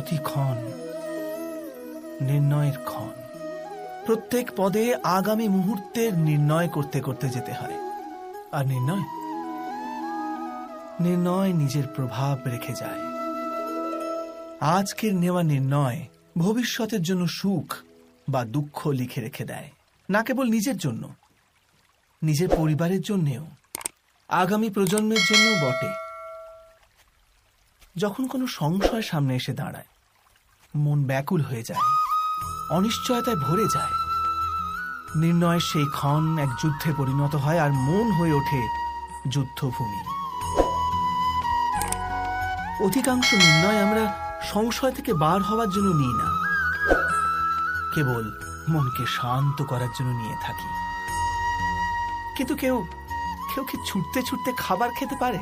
প্রতিক্ষণ নির্ণয়ের ক্ষণ। প্রত্যেক পদে আগামী মুহূর্তের নির্ণয় করতে করতে যেতে হয়। আর নির্ণয় নিজের প্রভাব রেখে যায়। আজকের নেওয়া নির্ণয় ভবিষ্যতের জন্য সুখ বা দুঃখ লিখে রেখে দেয়, না কেবল নিজের জন্য, নিজের পরিবারের জন্যেও, আগামী প্রজন্মের জন্য বটে। যখন কোনো সংশয় সামনে এসে দাঁড়ায়, মন ব্যাকুল হয়ে যায়, অনিশ্চয়তায় ভরে যায়। নির্ণয়ের সেই ক্ষণ এক যুদ্ধে পরিণত হয়, আর মন হয়ে ওঠে যুদ্ধভূমি। অধিকাংশ নির্ণয় আমরা সংশয় থেকে বার হওয়ার জন্য নিই না, কেবল মনকে শান্ত করার জন্য নিয়ে থাকি। কিন্তু কেউ কি ছুটতে ছুটতে খাবার খেতে পারে?